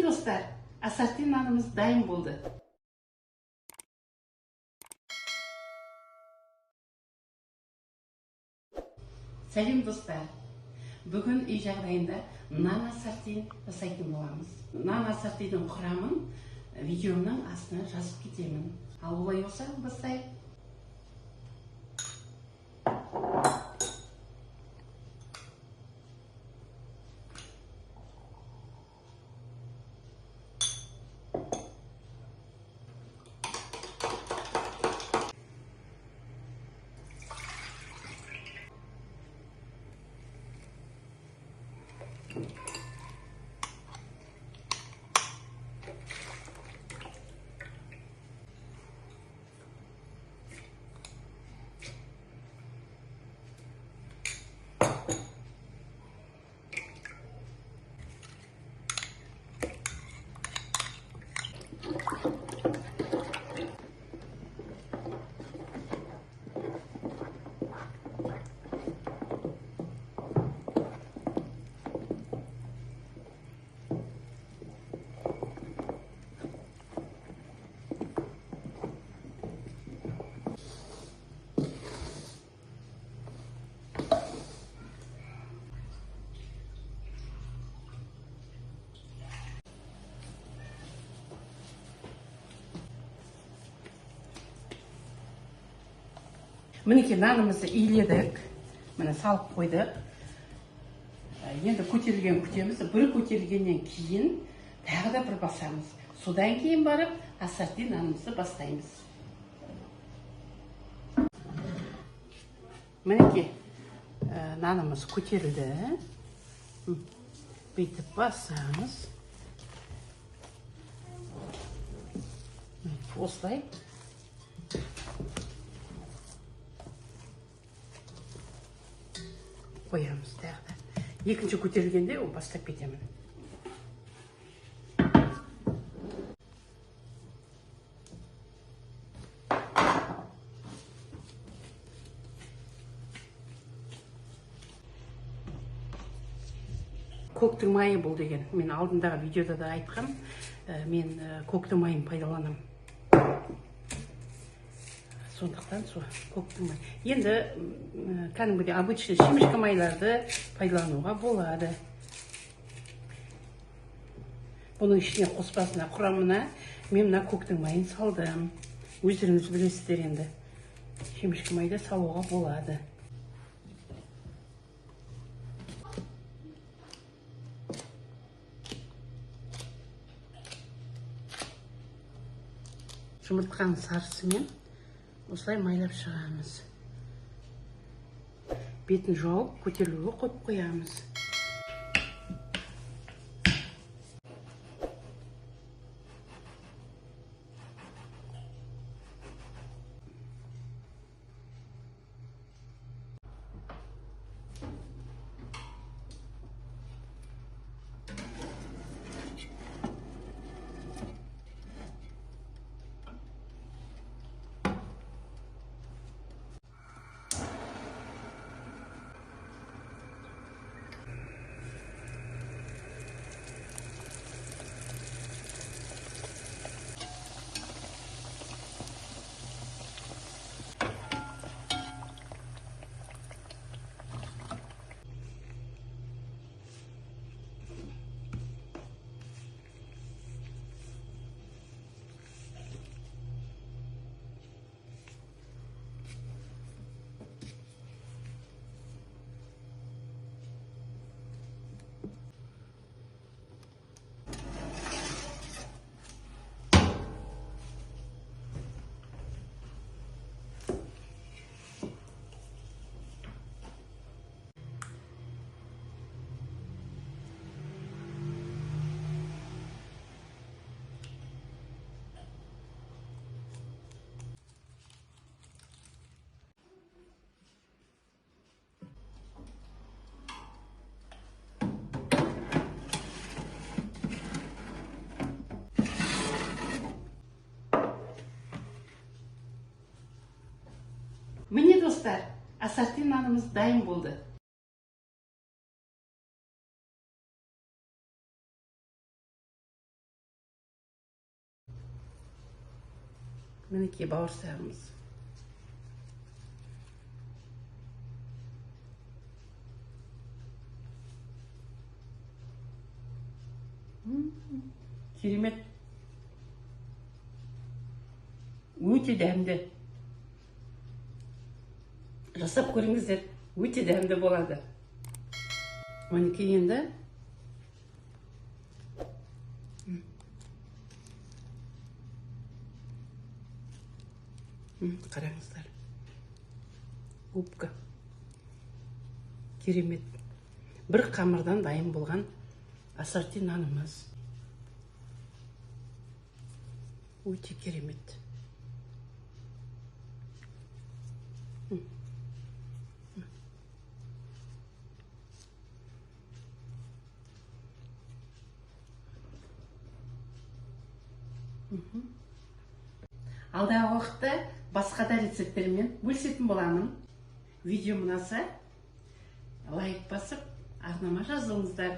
достар, ассорти нанымыз дайын болды. Сәлем достар. Бүгін үй жағдайында нан ассортиін жасайтын боламыз. Нан ассортидің құрамын видеомның астына жазып кетемін. Ал олай болса, бастайық. Мінекей нанымызды иледік, міне салып қойдық. Енді көтерілген күтеміз. Бір көтерілгеннен кейін тағы да бір басамыз. Содан кейін барып ассорти нанымызды бастаймыз. Мінекей нанымыз көтерілді. Бүйтіп басамыз. Осылай. Қоямыз тағы да. Екінші көтерілгенде ол бастап кетемін. Көктің майы бұл деген. Мен алдындағы видеода да айтқам, мен көктің майын пайдаланам. Сондықтан көктің май. Енді кәдімгідей обычный шемішкі майларды пайдалануға болады. Бұның ішіне қоспасына, құрамына мен мына көктің майын салдым. Өздеріңіз білесіздер енді. Шемішкі майды салуға болады. Жұмыртқаның сарысымен осылай майлап шығамыз. Бетін жауып, көтерілуге қойып қоямыз. Міне достар, ассорти нанымыз дайын болды. Мінекей бауырсағымыз. Керемет. Өте дәмді. Жасап көріңіздер, өте дәмді болады. Мінекей енді қараңыздар. Губка. Керемет. Бір қамырдан дайын болған ассорти нанымыз. Өте керемет. Алдағы уақытта басқа да рецепттермен бөлісетін боламын. Видео ұнаса лайк басып, арнама жазылыңыздар.